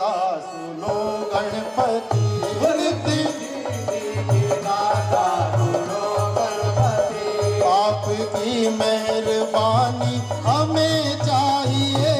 दाता सुनो गणपति, रिद्धि सिद्धि के दाता सुनो गणपति। आपकी मेहरबानी हमें चाहिए,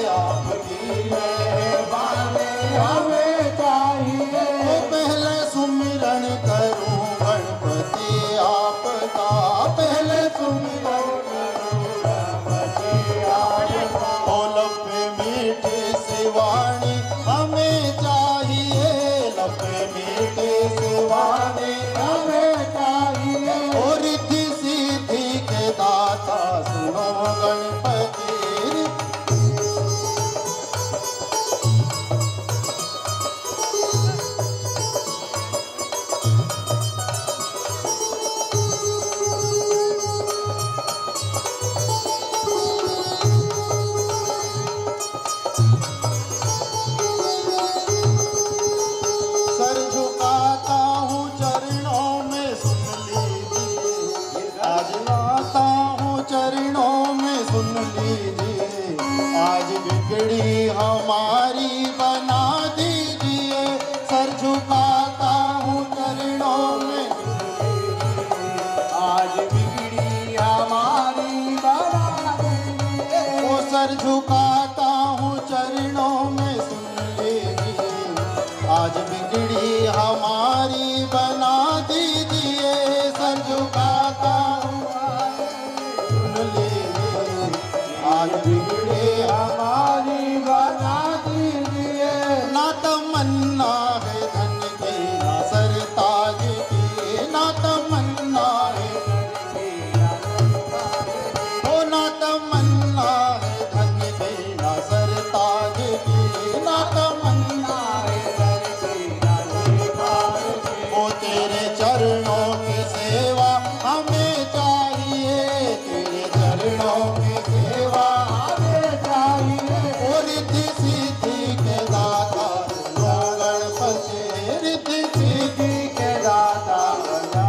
आपकी मेहरबानी हमें चाहिए। तो पहले सुमिरन करूं गणपति आपका, पहले सुमिरन करूं गणपति आपका। ओ लपे मीठे शिवानी हमें चाहिए, लपे मीठे शिवानी हमें चाहिए। ओ रिद्धि सिद्धि के दाता सुनो गणपति। सर झुकाता हूँ चरणों में सुन लीजिए, आज लाता हूँ चरणों में सुन लीजिए। आज बिगड़ी हमारी बना दीजिए, सर झुकाता हूँ चरणों में आज बिगड़ी हमारी बना दीजिए। वो सर झुकाता हूँ चरणों में सुन लीजिए, आज बिगड़ी हमारी बना दीजिए। सर झुकाता हूँ सुन लीजिए, आज बिगड़ी हमारी बना दीजिए। ना तमन्ना है धन की ना सरताज की, ना तमन्ना है धन की ना सरताज की। ओ ना तमन्ना है धन की ना सरताज की, ना तमन्ना है धन की ना सरताज की। ओ तेरे चरणों की सेवा हमें चाहिए, तेरे चरणों की सेवा हमें चाहिए। ओ रिद्धि सिद्धि के दाता सुनो गणपति, रिद्धि सिद्धि के दाता गणपति।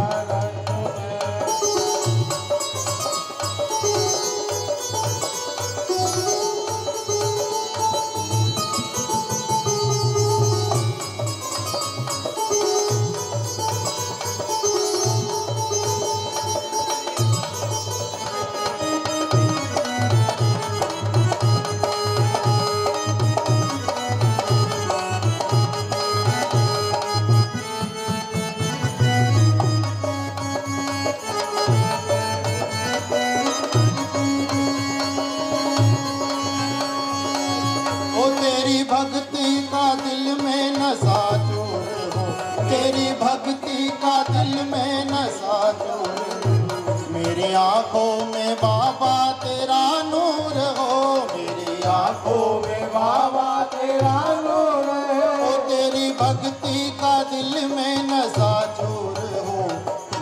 ओ तेरी भक्ति का दिल में नशा चूर हो, तेरी भक्ति का दिल में नशा चूर हो। मेरी आंखों में बाबा तेरा नूर हो, मेरी आंखों में बाबा तेरा नूर हो। ओ तेरी भक्ति का दिल में नशा चूर हो,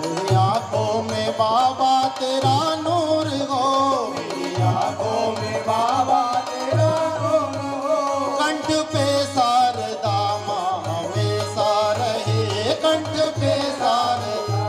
मेरी आंखों में बाबा तेरा नूर हो, मेरी आंखों में बाबा तेरा नूर हो। कंठ पे शारदा माँ हमेशा रहे, कंठ पे शारदा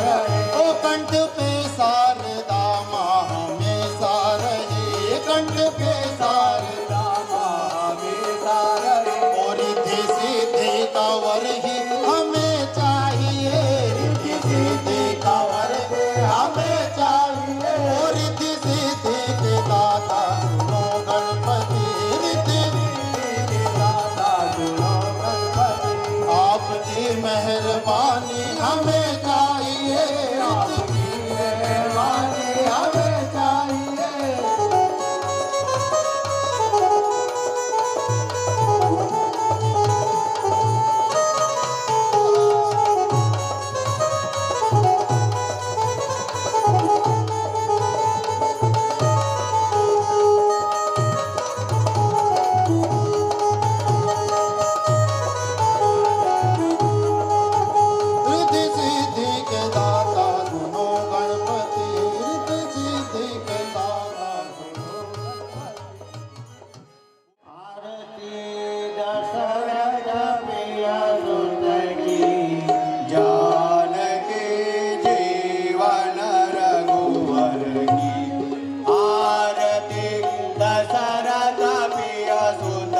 रहे। ओ कंठ पे शारदा माँ हमेशा रहे, कंठ पे शारदा माँ हमेशा रहे। और रिद्धि सिद्धि का वर ही हमें चाहिए, रिद्धि सिद्धि का वर हमें चाहिए। और रिद्धि सिद्धि के दाता सुनो गणपति, रिद्धि सिद्धि के दाता सुनो गणपति। आपकी मेहरबानी हमें चाहिए, आपकी मेहरबानी हमें चाहिए। रिद्धि सिद्धि के दाता सुनो गणपति, रिद्धि सिद्धि के दाता सुनो गणपति। आरती दशरथ प्रिय सुत की, जानकी जीवन रघुवर की। आरती दशरथ प्रिय सुत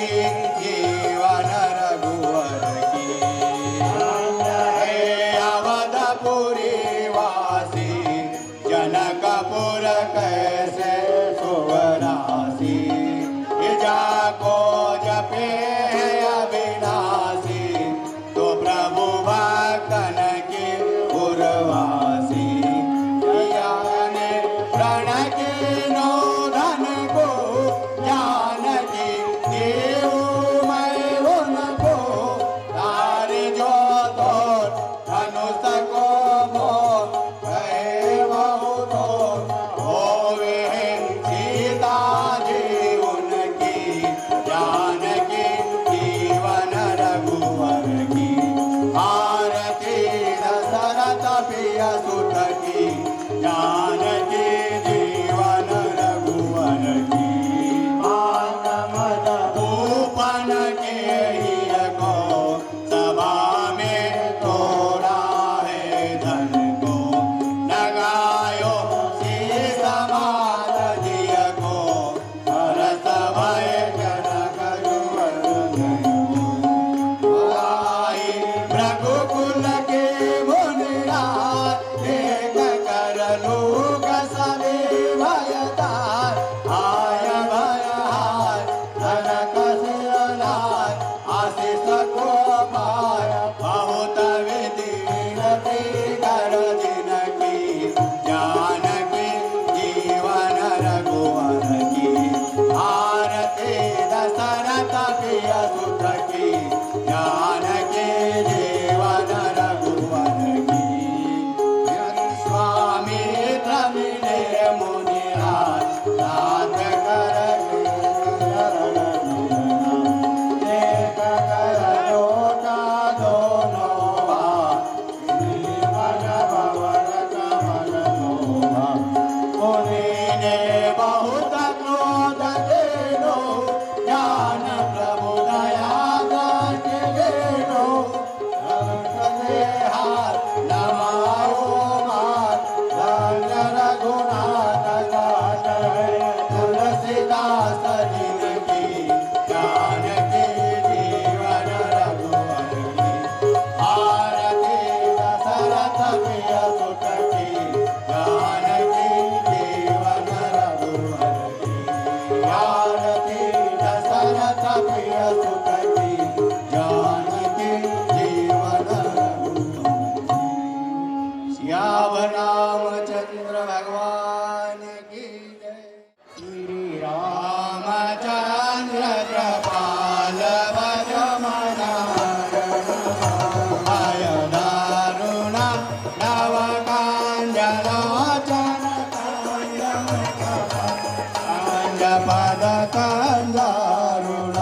की जीवन रघुवर की। हे अवधपुरी वासी जनकपुर कैसे सुवरासी। जाको जपे अविनाशी तो प्रभु भक्तन की पुरवासी। ज्ञाने प्रण के नोधन को जानकी देव मैं उनको तारे जो तो धनुष को मोह कहे बहु तो होवे सीता जी उनकी। जानकी जीवन रघुवर की। आरती दशरथ प्रिय सुत की। जानकी जीवन रघुवर की। भूपन के हिय को सभा में तोड़ा है धन को। लगायो शीश माल दिय को हरस भय जनक जुवर आई। रघुकुल के मुनिराज एक कर लोग सभी भयदार। आय भयहार जनक सिरनार आशीष को पाय बहुत विधि कर जिनकी। जानकी जीवन रघुवर की। आरती दशरथ प्रिय सुत की। जानकी जीवन रघुवर की। स्वामी मिले मुनिराज रात कर एक कर लोका दोनों भाग। मन भवन कमल शोभा। मुनि ने बहुत क्रोध देनो ज्ञान प्रभु दया करके देनो। हाथ नमाओ मात धन्य रघुनाथ दास तुलसीदास जिनकी। जानकी जीवन रघुवर की। आरती दशरथ प्रिय सुत की। जानकी जीवन रघुवर की। आरती दशरथ प्रिय सुत की। जानकी जीवन रघुवर की। श्याम रामचंद्र भगवान की जय। श्री रामचंद्र कृपाल भज मन भय दारुण नव कांजलोचन कांज पद कंदारुण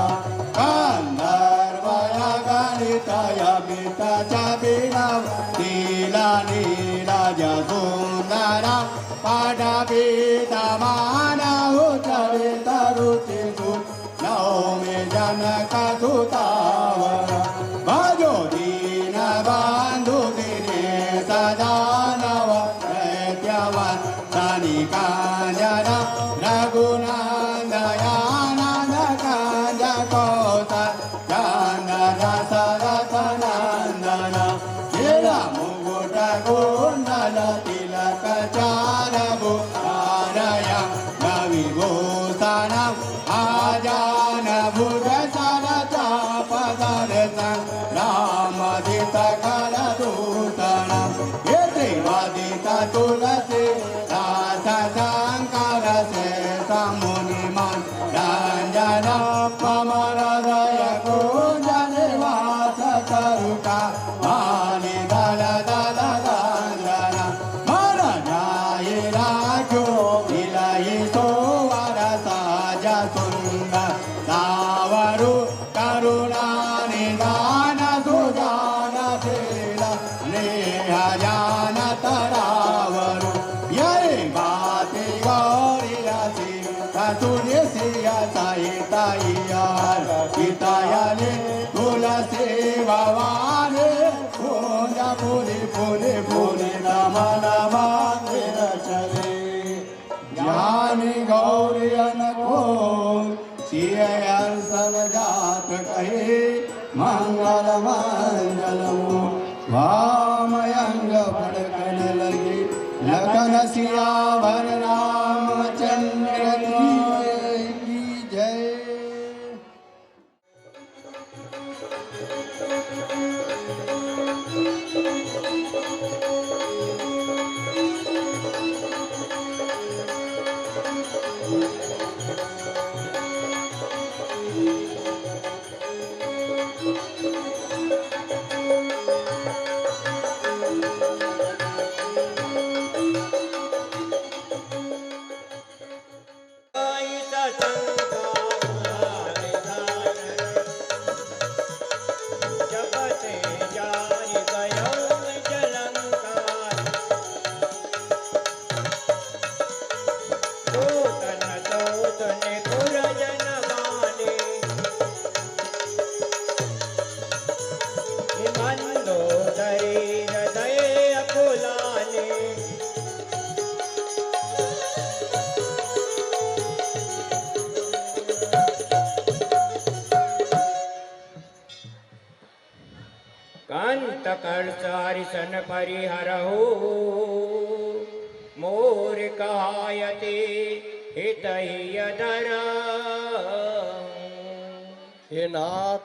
गंधर्वय गणितय मित चबिनव नीला नीरज सुंदर पाटपीत मानव चरित रुचिसु नौमि जनक सुतावर। भजो दीन बंधु दिनेश दानव दैत्यवन धनिकांजन रघुनंदयानंद कांज कौसल दशरथ नंदन। मुकुट कुंडल तिलक चारभु आरय विभूषण आजान भुज सरचाप दर्शन रामदित कर दूषण। वदित तुलसी दास शंकर शेष मुनिमन रंजन मम हृदय कुंजन वास तरुका वाणी दल दल गंधन। मन जाय राजो विलय सोवर साज सुंदर सावरु करुणा निदान सुजान शील नेह जान तरावरु। ये बात गौरी रसी तुझे सिया सहित हितयले तुलसी भवानी पूज पुनि पुनि पुनि नम नम चले। ज्ञानी गौरी अनको सिय अर्सन जा कहे मंगल मंगलमो वामयंग फड़कन लगे लखन सियावर रामचंद्र की जय। कांत कर्ष हरिशन परिहरहु मोर कहायते हितैयधर। हे नाथ,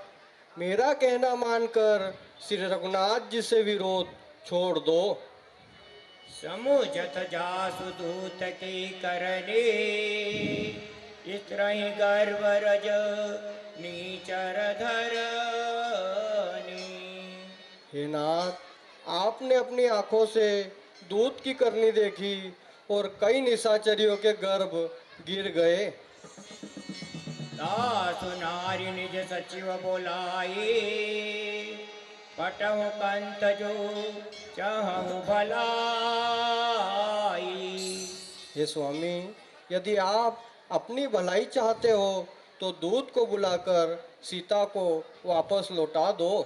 मेरा कहना मानकर श्री रघुनाथ जी से विरोध छोड़ दो। समुझत जासु दूत की करने इत्रहि गर्व रज नीचर धरनी। हे नाथ, आपने अपनी आंखों से दूत की करनी देखी और कई निशाचरियों के गर्भ गिर गए। तासु नारी निज सचिव बोलाई पटहु कंत जो चहु भलाई। हे स्वामी, यदि आप अपनी भलाई चाहते हो तो दूत को बुलाकर सीता को वापस लौटा दो।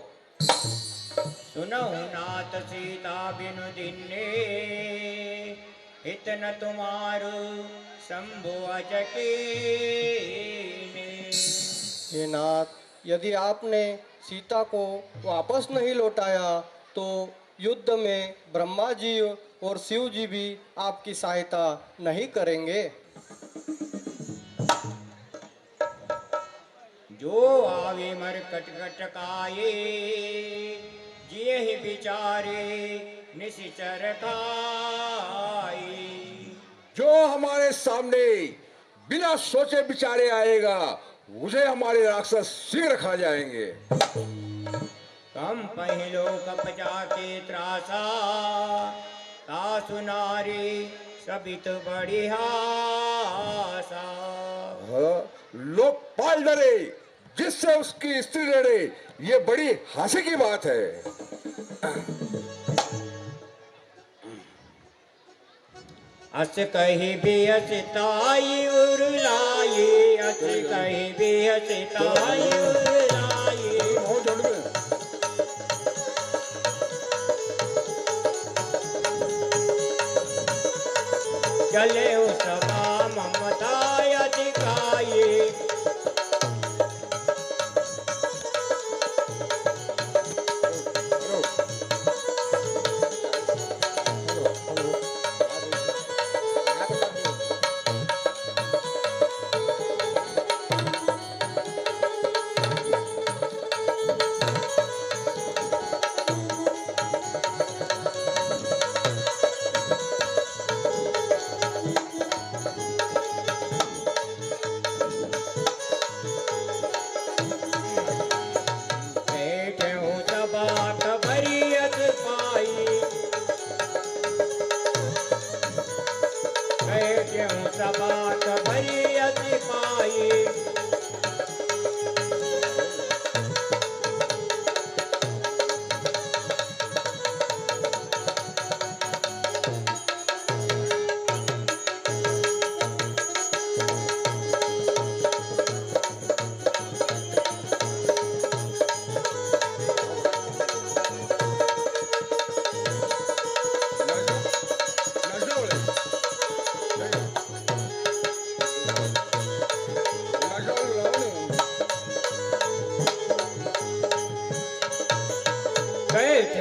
सुनहु नाथ सीता बिनु दिन्ने हित न तुम्हारो शंभु अजके। हे नाथ, यदि आपने सीता को वापस नहीं लौटाया तो युद्ध में ब्रह्मा जी और शिव जी भी आपकी सहायता नहीं करेंगे। जो आवे मर कटकट काये जिये ही बिचारे निशिचर खाई। जो हमारे सामने बिना सोचे विचारे आएगा उसे हमारे राक्षस शीघ्र खा जाएंगे। कम पहलो कप जाके त्रासा तासु नारी सबित बड़ी हासा। लोकपाल डरे जिससे उसकी स्त्री लड़े, ये बड़ी हंसी की बात है। अस कही बेअसताई उरलाई अस कही बेअसताई उरलाई। चले उसका ममता अधिकाई।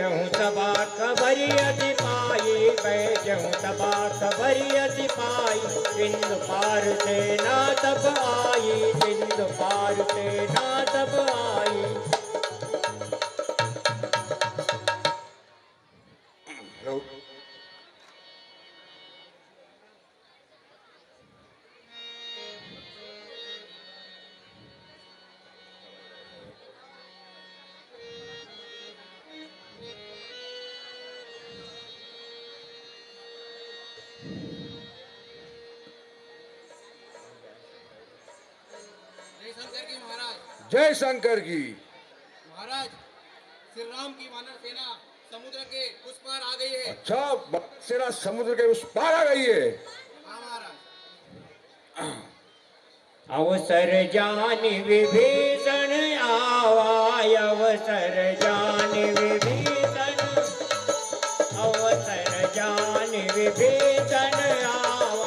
बैजहूँ सबा खबरियति पाई, बैजहूँ सबा खबरियति पाई, सिंधु पार से ना तब आई, सिंधु पार से ना तब आई। जय शंकर की। महाराज, श्री राम की वानर सेना समुद्र के उस पार आ गई है। अच्छा, सेना समुद्र के उस पार आ गई है। हाँ महाराज। अवसर जानि विभीषण आवाय, अवसर जानि विभीषण, अवसर जानि विभीषण आवा।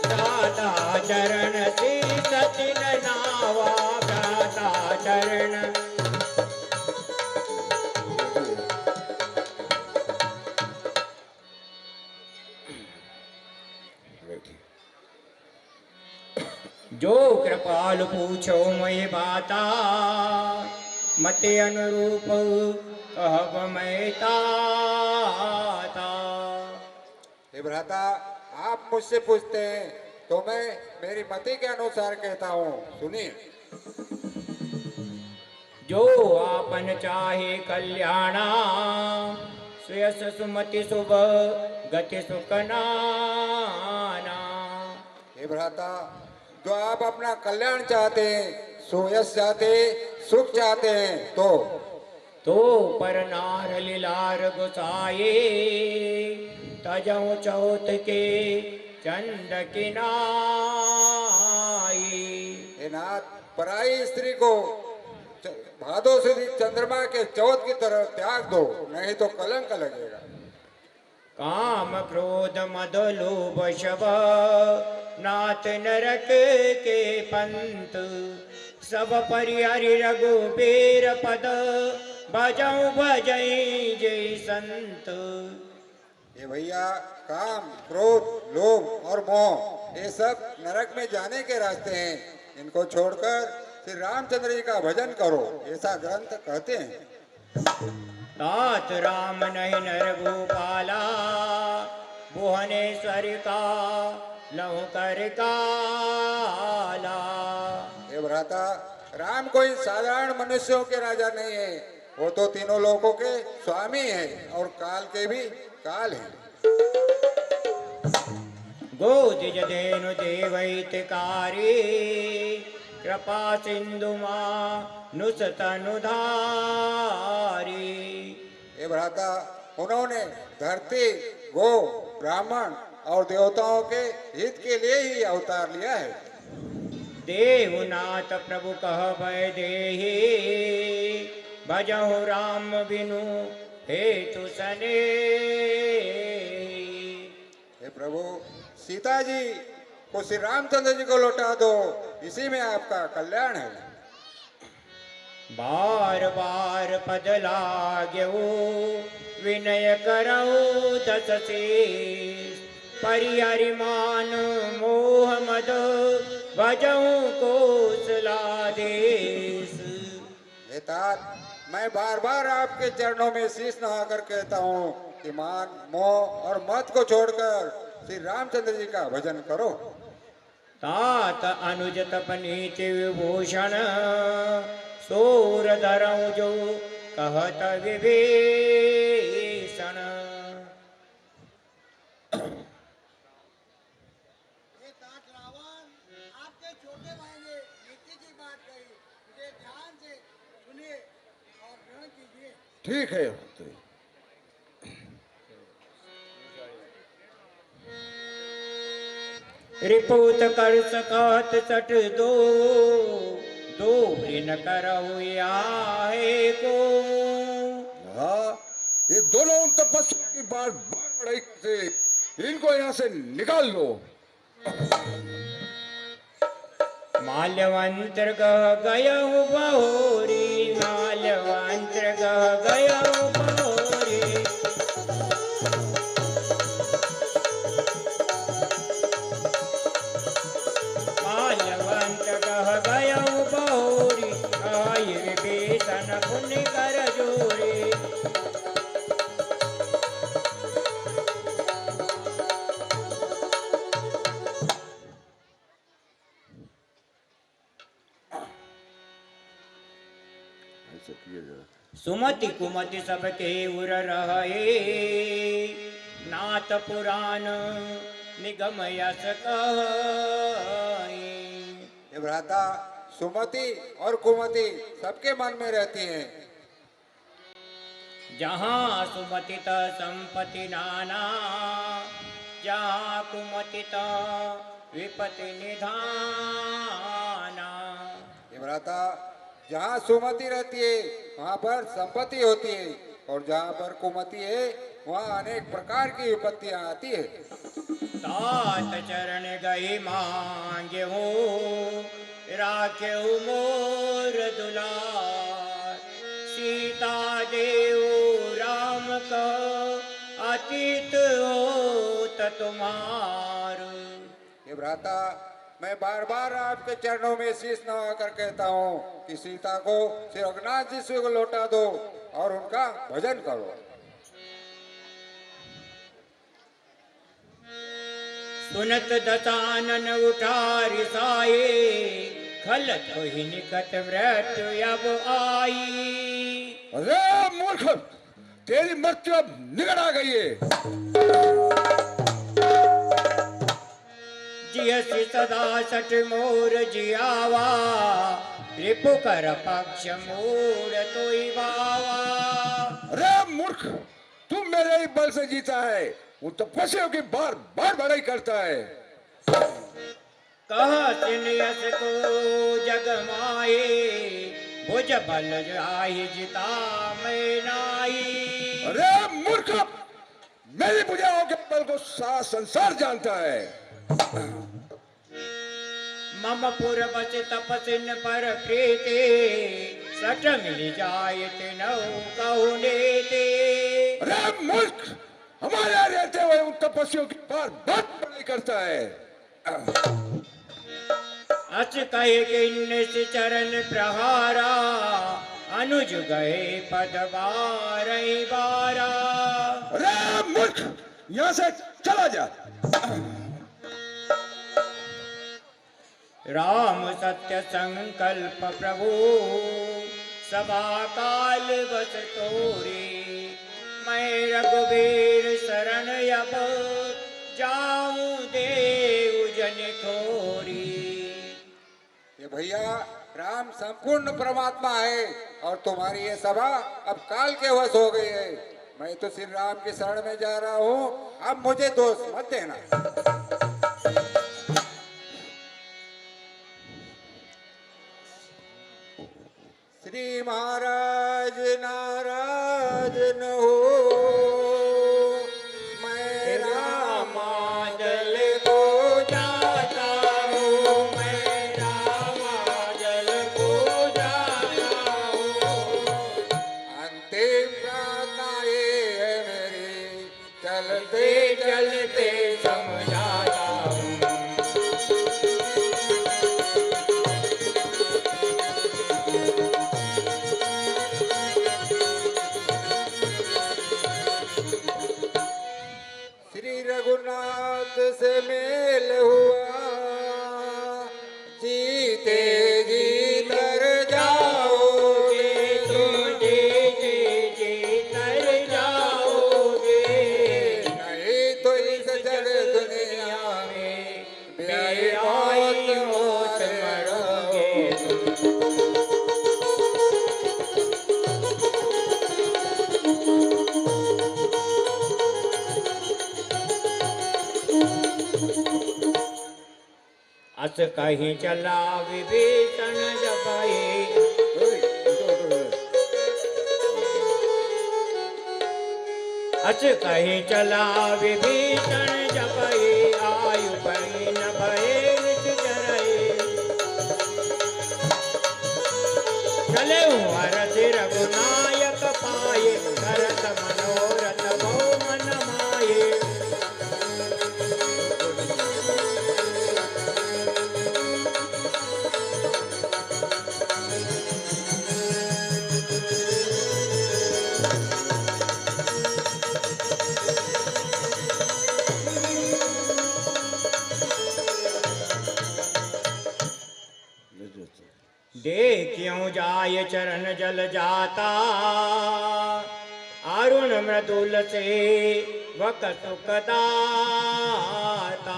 दाता चरण श्री सचिन नावा, दाता चरण। जो कृपाल पूछो मैं बाता, मते अनुरूप कहब मैं ताता। हे भ्राता, आप मुझसे पूछते हैं तो मैं मेरी मति के अनुसार कहता हूँ, सुनिए। जो आपन चाहे कल्याणा, श्रेयस सुमति शुभ गति सुखनाना। हे भ्राता, जो आप अपना कल्याण चाहते हैं, सुयश चाहते हैं, सुख चाहते हैं, तो पर नार लीलार गुसाए, तजऊ चौथ के चंद किनाई। हे नाथ, पराई स्त्री को भादो से चंद्रमा के चौथ की तरह त्याग दो, नहीं तो कलंक लगेगा। काम क्रोध मद लोभ शव, नाथ नरक के पंत, सब परिहरि रघुबीर पद, भजऊ भजई जय संत। ये भैया, काम, क्रोध, लोभ और मोह, ये सब नरक में जाने के रास्ते हैं। इनको छोड़कर श्री रामचंद्र जी का भजन करो, ऐसा ग्रंथ कहते हैं। तात राम नहीं नर गोपाला, भुवनेश्वर का लहु कर काला। हे भ्राता, राम कोई साधारण मनुष्यों के राजा नहीं है, वो तो तीनों लोकों के स्वामी हैं और काल के भी काल हैं। गोदिज धेनु देवैतकारी, कृपा सिंधु मानुष तनुधारी। हे भ्राता, उन्होंने धरती, गो, ब्राह्मण और देवताओं के हित के लिए ही अवतार लिया है। देवनाथ प्रभु कह भय देहि, भजहु राम बिनु हेतु सने। हे प्रभु, सीता जी को श्री रामचंद्र जी को लौटा दो, इसी में आपका कल्याण है। बार बार पद लाग्यो, विनय करऊ दस शीस, परिहरिमान मोह मद, भजऊ कौशलाधीश। हे तात, मैं बार बार आपके चरणों में शीश नवाकर कहता हूँ कि मान, मोह और मत को छोड़कर श्री रामचंद्र जी का भजन करो। तात अनुज तपनीति विभूषण, सूर धरऊ जो कहत विभीषण। ये तात रावण, आपके छोटे भाई ने नीति की बात कही, उसे ध्यान से सुनिए और ग्रहण कीजिए। ठीक है। रिपुत कर सकत सठ दो, दो न करऊ आहे को। हाँ, ये दोनों उन तपस्या की बार बार बढ़ाई से इनको यहाँ से निकाल लो। माल्यवंत्र गह गयहु बहोरी, माल्यवंत्र गह गयहु बहोरी। माल्यवंत्र गह गयहु बहोरी, आई विभीषण पुण्य कर जोरी। सुमति कुमति सबके उर रहे, नाथ पुराण निगम यश कहे। ये भ्राता सुमति और कुमति सबके मन में रहती हैं। जहाँ सुमति त संपत्ति नाना, जहाँ कुमति त विपत्ति निधाना। ये भ्राता जहाँ सुमति रहती है वहाँ पर संपत्ति होती है, और जहाँ पर कुमति है वहाँ अनेक प्रकार की विपत्तियाँ आती है। तात चरण गई मांगे हो, राखे हो मोर दुलार। सीता देव राम का अतीत हो तुम्हार। ये भ्राता मैं बार बार आपके चरणों में शीश नवा कर कहता हूँ कि सीता को श्री रघुनाथ जी से लौटा दो और उनका भजन करो। सुनत दशानन उठारि साये, खलत ही निकट मृत्यु अब आई। अरे मूर्ख, तेरी मृत्यु अब निकट आ गई है। जियसि सदा सठ मोर जियावा, रिपु कर पक्ष मूड तोई बावा। अरे मूर्ख, तू मेरे ही बल से जीता है, वो तपस्या की बार बार बड़ाई करता है। कहत यश को जग माए, भुज बल जाहि जिता मैं नाई। अरे मूर्ख, मेरी भुजाओं के बल को सारा संसार जानता है। मम पुर बच तपसिन पर प्रीते, सट मिल जाय तिनहु कहु नेते। अरे मूर्ख, हमारे यहाँ रहते हुए उन तपस्वियों की बार बार बड़ाई करता है। अच कहे किन्निस चरण प्रहारा, अनुज गए पद बारहि बारा। अरे मूर्ख, यहाँ से चला जा। राम सत्य संकल्प प्रभु, सभा काल बस तोरे। मैं रघुबीर शरण अब, जाऊं देव जन खोरी। ये भैया राम संपूर्ण परमात्मा है और तुम्हारी ये सभा अब काल के वश हो गई है। मैं तो श्री राम की शरण में जा रहा हूँ, अब मुझे दोष मत देना। श्री महाराज नाराज न हो, मैं रामाजल को जाता हूँ, मैं रामाजल को जाता हूँ। अंतिम प्रार्थना ये है मेरी, चलते चलते समझाता हूँ। श्री रघुनाथ से मेल हुआ, जीते जी तर जाओगे तुम जी तर जाओगे। नहीं तो इस जग दुनिया में बेमौत मौत मरोगे। अस कहीं चला विभीषण जपाए, अच कहीं चला विभीषण जपाए। आयु बही न भये नित जरए, देखियो जाय चरण जल जाता, अरुण मृदुल से वक सुख दाता।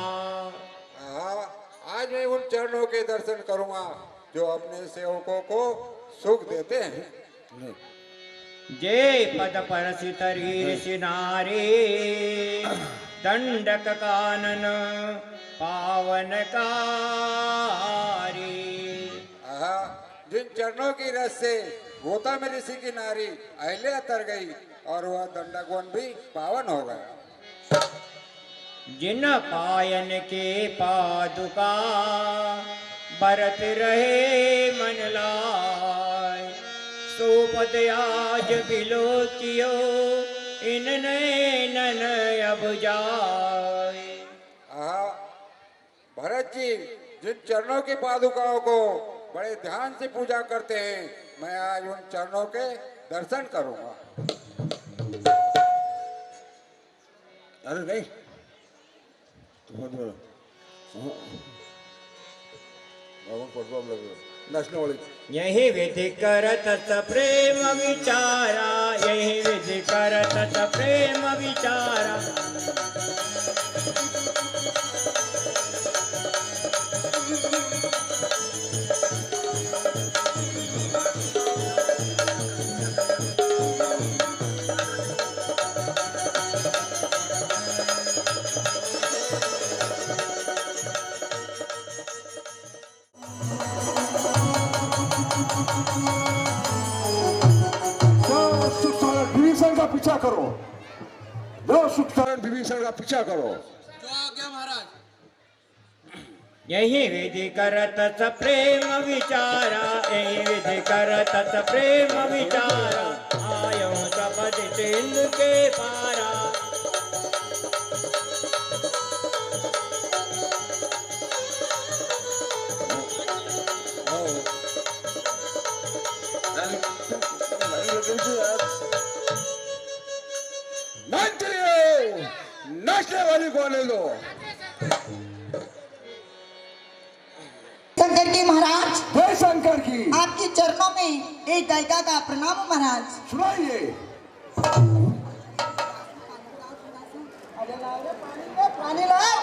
आज मैं उन चरणों के दर्शन करूंगा जो अपने सेवकों को सुख देते हैं। जय पद पर सितरीर सिनारे, दंडक कानन पावन कारी। जिन चरणों की रस से गोता में ऋषि की नारी अहिल्या तर गई और वह दंडक वन भी पावन हो गया। जिन पायन के पादुका बरत रहे मन लाय, सोपद आज बिलोकियो इन नैनन अब जाय। भरत जी जिन चरणों की पादुकाओं को बड़े ध्यान से पूजा करते हैं, मैं आज उन चरणों के दर्शन करूंगा। अरे नहीं नाचने वाली यही विधि करत स प्रेम विचारा, यही विधि करत स प्रेम विचारा। विभीषण का पीछा करो, जो सुख सारण विभीषण का पीछा करो। जो आज्ञा महाराज। यही विधि करत स प्रेम विचारा, यही विधि करत स प्रेम विचारा। आयो सबद सिंधु के पारा, नाचने वाली को आने दो। शंकर की महाराज, जय शंकर की। आपके चरणों में एक गायिका का प्रणाम महाराज। सुनाइए। पानी लाओ।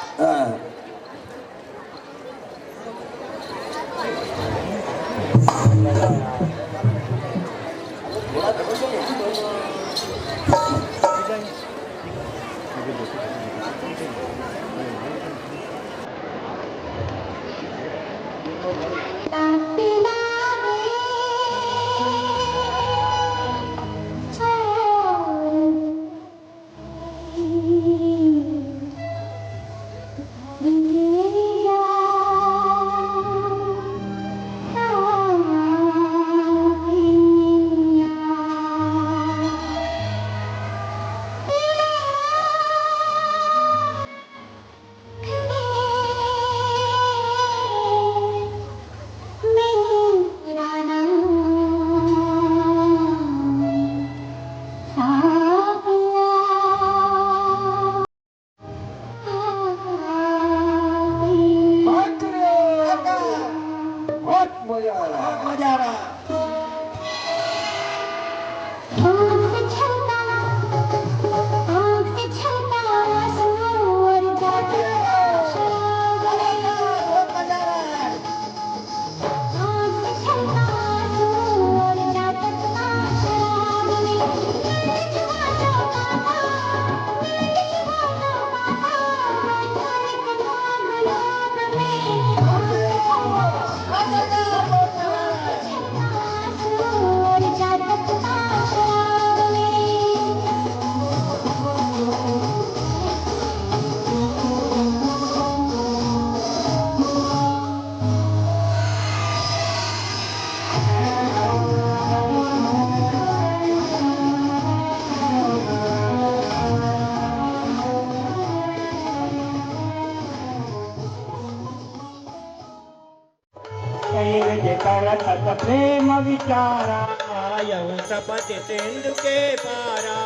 करत प्रेम विचारा, आयहु सपति सिंधु के पारा।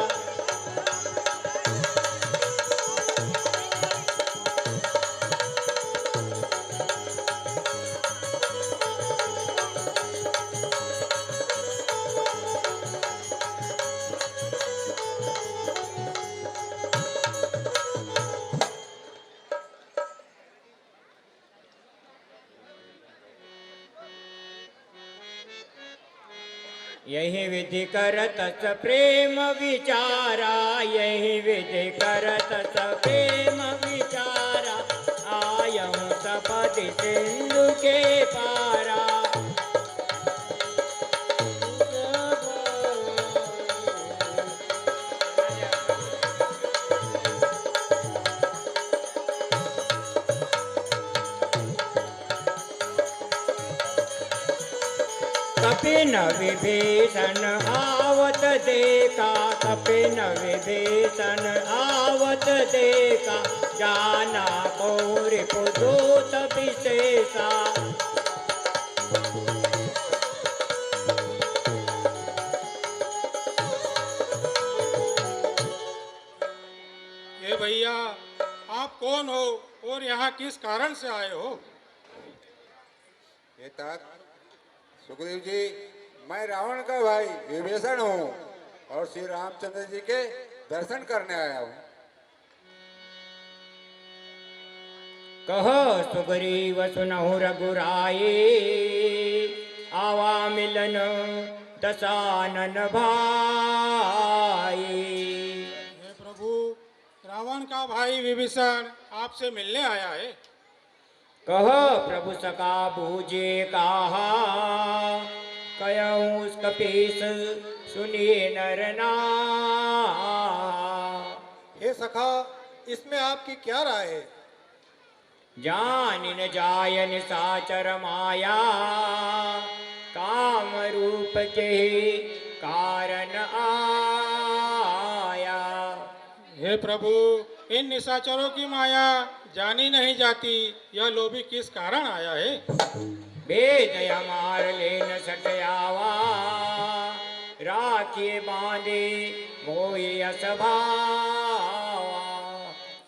यही विधि करत स प्रेम विचारा, यही विधि करत स प्रेम विचारा, आयहूँ सपदि सिंधु के पारा। कपिन विभीषण आवत देखा, कपिन विभीषण आवत देखा, जाना को रिपुदूत विशेषा। ये भैया आप कौन हो और यहाँ किस कारण से आए हो? ये तात सुखदेव जी, मैं रावण का भाई विभीषण हूँ और श्री रामचंद्र जी के दर्शन करने आया हूँ। कह सुग्रीव सुनहु रघुराई, आवा मिलन दशानन भाई। हे प्रभु, रावण का भाई विभीषण आपसे मिलने आया है। कह प्रभु सका बूझे कहा, कयऊँ कपीस सुनिए नर नाहा। हे सखा, इसमें आपकी क्या राय है? जानिन जायन साचर माया, काम रूप के कारण आया। हे प्रभु, इन निशाचरों की माया जानी नहीं जाती, यह लोभी किस कारण आया है? वेद हमार लेन सटयावा, राखिए बांधे मोहि असभावा।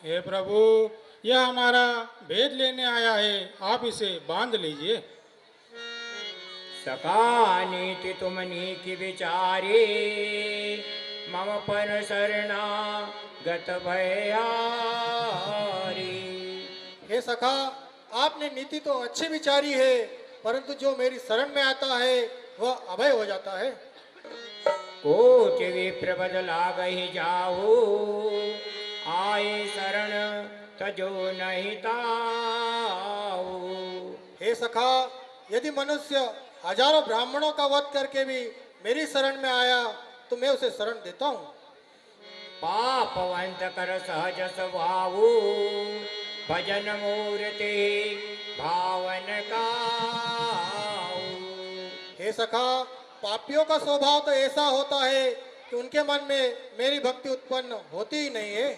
हे प्रभु, यह हमारा भेद लेने आया है, आप इसे बांध लीजिए। सखा नीति तुम नीति विचारे, मम पर शरणा गत भयारी। हे सखा, आपने नीति तो अच्छी विचारी है, परंतु जो मेरी शरण में आता है वह अभय हो जाता है। कोटि विप्र बदला गही जाओ, आए शरण तजो नहीं ताओ। हे सखा, यदि मनुष्य हजारों ब्राह्मणों का वध करके भी मेरी शरण में आया तो मैं उसे शरण देता हूँ। पापवंत कर सहज स्वभावो, भजन मूर्ति भावन काऊ। हे सखा, पापियों का स्वभाव तो ऐसा होता है कि उनके मन में मेरी भक्ति उत्पन्न होती ही नहीं है।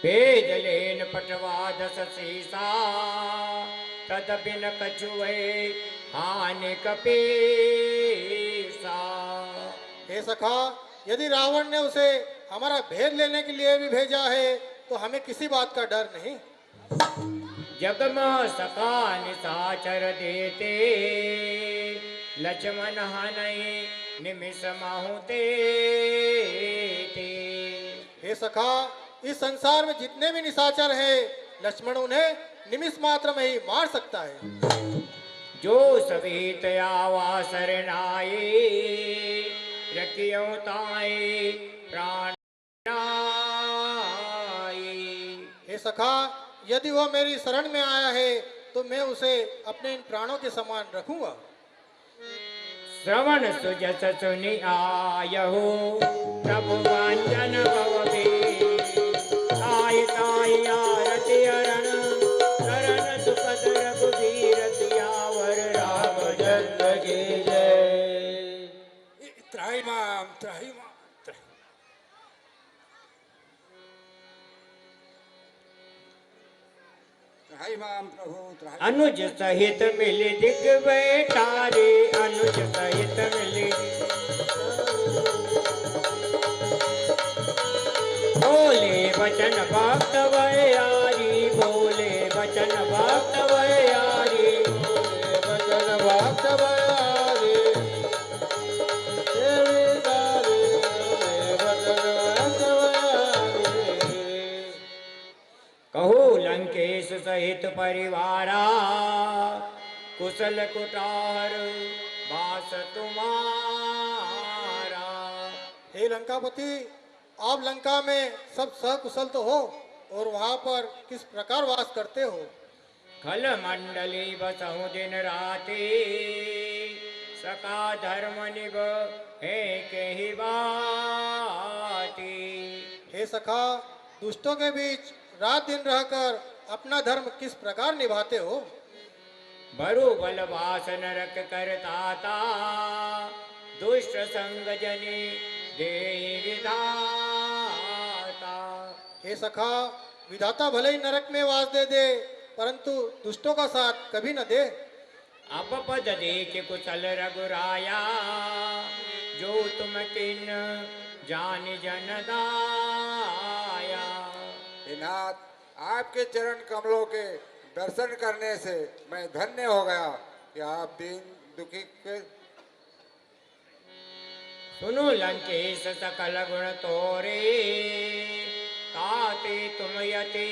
भेज लेन पटवा दस सीसा, तदपि न कछुए हानि कपीसा। हे सखा, यदि रावण ने उसे हमारा भेद लेने के लिए भी भेजा है तो हमें किसी बात का डर नहीं। जगम सखा निशाचर देते, लक्ष्मण हनई निमिष माहुते। हे सखा, इस संसार में जितने भी निशाचर हैं, लक्ष्मण उन्हें निमिष मात्र में ही मार सकता है। जो सभी आवा शरणाई, रखियो ताई प्राण नाई। हे सखा, यदि वह मेरी शरण में आया है तो मैं उसे अपने इन प्राणों के समान रखूंगा। श्रवण सुजस सुनि आयहु, प्रभु वंदन भवभि। ताहि ताहि आरति अरण, शरण सुपद रघुबीर सियावर रामचंद्र की जय। त्राहिमाम त्राहिमाम। त्राहिमाम प्रभु त्राहिमाम। अनुज सहित मिली दिग बैठारे, अनुज सहित मिली बोले वचन भक्त वयारी, बोले वचन भक्त वयारी, वचन भक्त वयारी। कहो लंकेश सहित परिवारा, कुशल कुटार बास तुम्हारा। हे लंकापति, आप लंका में सब सकुशल तो हो और वहाँ पर किस प्रकार वास करते हो? खल मंडली बसहु दिन राति, सका धर्म निभ है के ही बाती। हे सखा, दुष्टों के बीच रात दिन रहकर अपना धर्म किस प्रकार निभाते हो? बरु बलवास नरक करताता, दुष्ट संग जनि देहि विधाता। हे सखा, विधाता भले ही नरक में वास दे दे, परंतु दुष्टों का साथ कभी न दे। अब पद देख कुशल रघुराया, जो तुम किन जानि जन दाया। हे नाथ, आपके चरण कमलों के दर्शन करने से मैं धन्य हो गया कि आप दीन दुखी के सुनो लंकेश सकल गुण तोरे, ताते तुम यति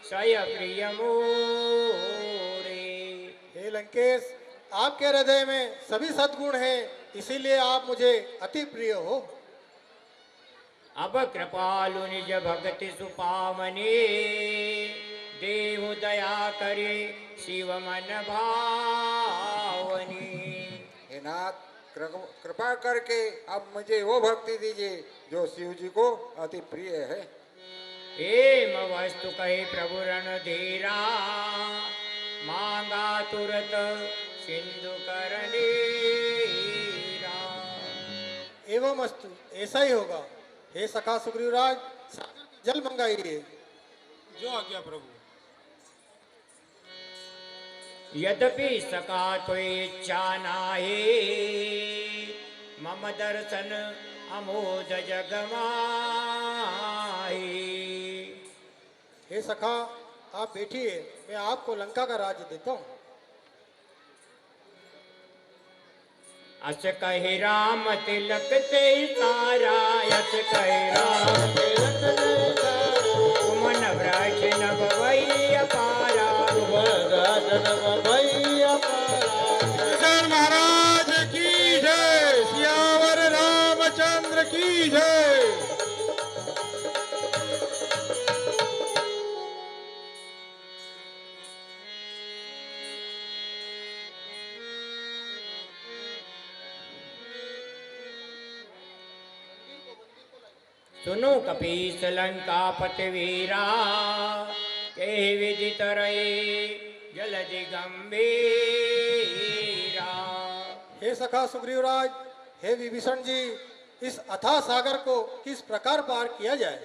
सय प्रिय मोरे। हे लंकेश, आपके हृदय में सभी सद्गुण हैं, इसीलिए आप मुझे अति प्रिय हो। अब कृपालु निज भक्ति सुपावनी, देहु दया करे शिव मन भावनी। हे नाथ, कृपा करके अब मुझे वो भक्ति दीजिए जो शिव जी को अति प्रिय है। एम वस्तु कहे प्रभु रणधीरा, मांगा तुरत सिंधु कर नीरा। एवं अस्तु, ऐसा ही होगा। हे सखा सुग्रीवराज, सागर के जल मंगाइए। जो आज्ञा प्रभु। यद्यपि सका तो इच्छा नाहि, मम दर्शन अमोद जग माहि। हे सखा, आप बैठिए, मैं आपको लंका का राज्य देता हूँ। अस कहि राम तिलक ते तारा, अस कहि राम तिलक ते तारा। तुमन व्रज नभ भैया पारा, किशन महाराज की जय, सियावर रामचंद्र की जय। सुनो कपीस लंकापति वीरा, के विदित रहे जलधि गंभीरा। हे सखा सुग्रीवराज, हे विभीषण जी, इस अथाह सागर को किस प्रकार पार किया जाए?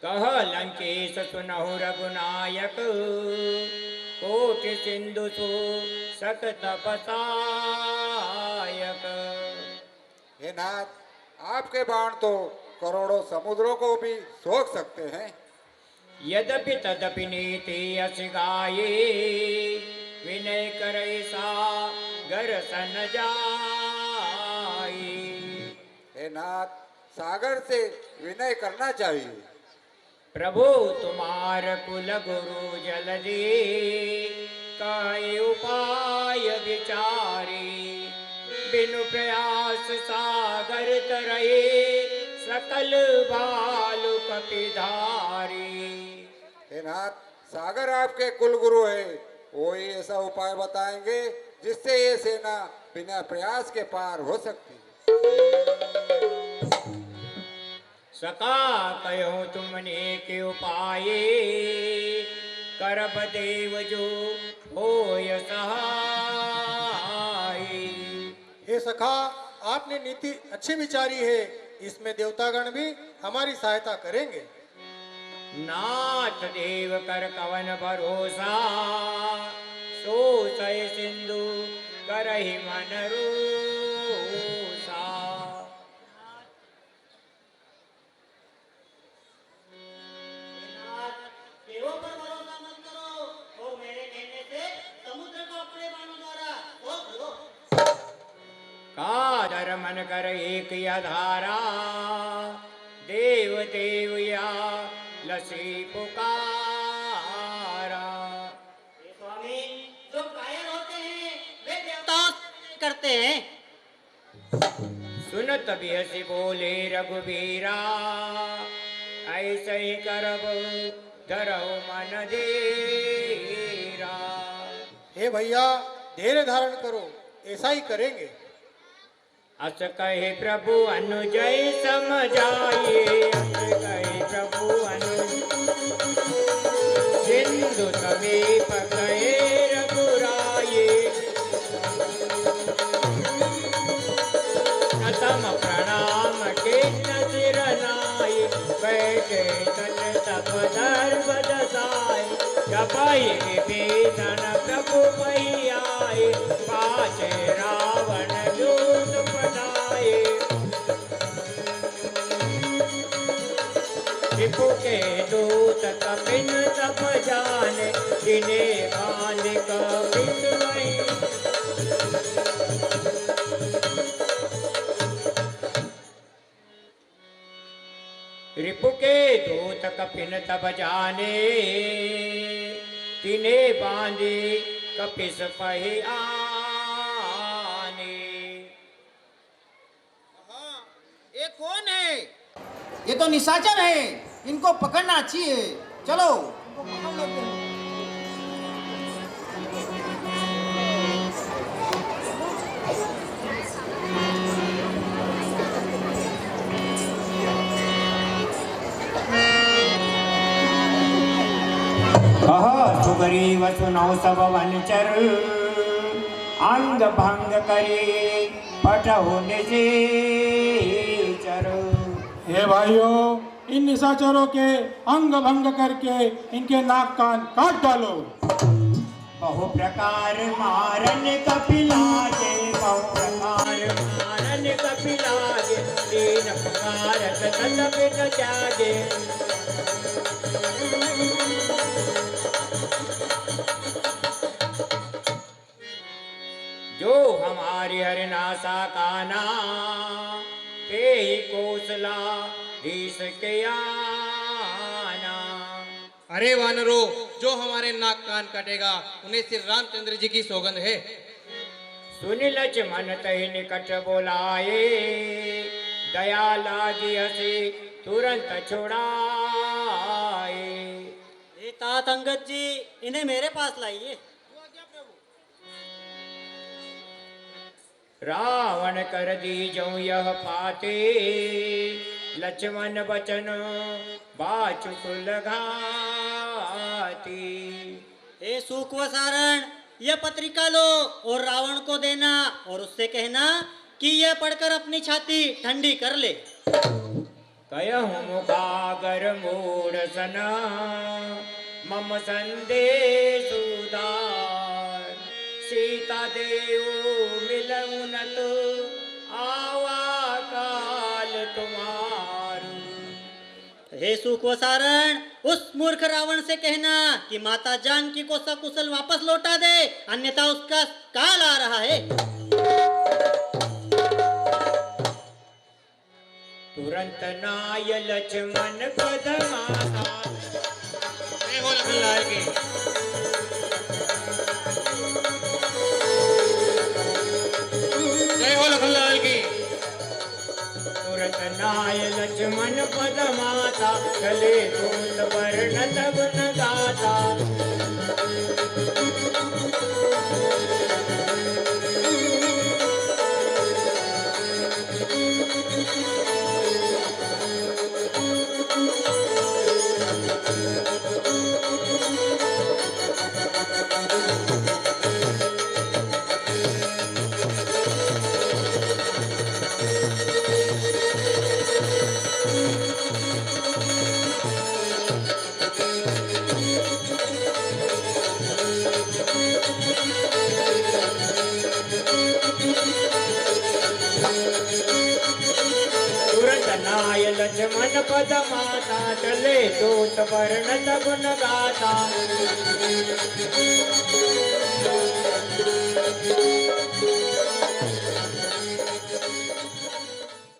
कह लंकेश सुनहु रघुनायक, कोटि सिंधु सु सकत पसायक। हे नाथ, आपके बाण तो करोड़ों समुद्रों को भी सोख सकते हैं। यद्यपि तदपि नीति अस गाये, विनय करे सागर सन जाई। हे नाथ, सागर से विनय करना चाहिए। प्रभु तुम्हार कुल गुरु जलधि, काय उपाय विचारी। बिनु प्रयास सागर तरहे, सकल बालु कपिधारी। हे नाथ, सागर आपके कुल गुरु है, वो ही ऐसा उपाय बताएंगे जिससे ये सेना बिना प्रयास के पार हो सकती। सका कहो तुमने के उपाय, करब देव जो होय सहाय। हे सखा, आपने नीति अच्छी विचारी है, इसमें देवतागण भी हमारी सहायता करेंगे। नाथ देव कर कवन भरोसा, सो सय सिंधु करहि मन रोसा। देवों पर भरोसा मत करो और मेरे कहने से समुद्र को अपने बाणों द्वारा रोक दो। कादर मन कर एक धारा, देव देव या लसी पुकारा। हे स्वामी, जो कायर होते हैं वे देवताओं से करते सकते हैं। सुनत बिहसी बोले रघुबीरा, ऐसे ही करब धरऊ मन धीरा। हे भैया धैर्य धारण करो, ऐसा ही करेंगे। अस कहे प्रभु अनुजय समझाइए, अस कहे प्रभु सिंधु समीप कहे रघुराये। प्रथम प्रणाम कृष्ण सिर नाई, बैठे तट तप धर्म दसाई। जपहि विभीषण प्रभु पहि आए, पाछे रावण दूत पठाए। रिपु के दूत कपिन सब जाने, जिन्हें बांध कपिन वहीं। रिपु के दूत कपिन तब जाने, तिन्हें बांधे कपिस पहि आने। ये कौन है? ये तो निशाचर है, इनको पकड़ना चाहिए। चलो इनको पकड़ लेते हैं। सुग्रीव सुनौ सब वनचर, अंग भंग करे पठहु निशाचर। हे भाइयों, इन निशाचरों के अंग भंग करके इनके नाक कान काट डालो। बहु प्रकार मारन कपिलाजे, बहु प्रकार मारन कपिलाजे। दीन पुकारत तदपित त्यागे। जो हमारी हरिनाशा काना, ते ही कौशला धीस के आना। अरे वानरो, जो हमारे नाक कान काटेगा उन्हें श्री रामचंद्र जी की सौगंध है। सुन लक्ष्मण तहि निकट बोलाए, दया लागी हसी तुरंत छुड़ाए। हे तात अंगद जी, इन्हें मेरे पास लाइए। रावण कर दीजौ यह पाते, लक्ष्मण बचन बाचुकुल घाती। हे सुख व सारण, यह पत्रिका लो और रावण को देना और उससे कहना कि यह पढ़कर अपनी छाती ठंडी कर ले। कयहु मुखागर मूढ़ सन, मम संदेश उदार। सीता देव मिलऊ न तो, आवा काल तुम्हारू। हे सुख व सारण, उस मूर्ख रावण से कहना कि माता जानकी को सकुशल वापस लौटा दे, अन्यथा उसका काल आ रहा है। तुरंत नाय लक्ष्मण पद माता। जय हो लखनलाल की। जय हो लखनलाल की। तुरंत नाय लक्ष्मण पद माता, चले दूत वर्ण तब न गाता। लक्ष्मण पद माता, चले दूत वर्ण तब न गाता।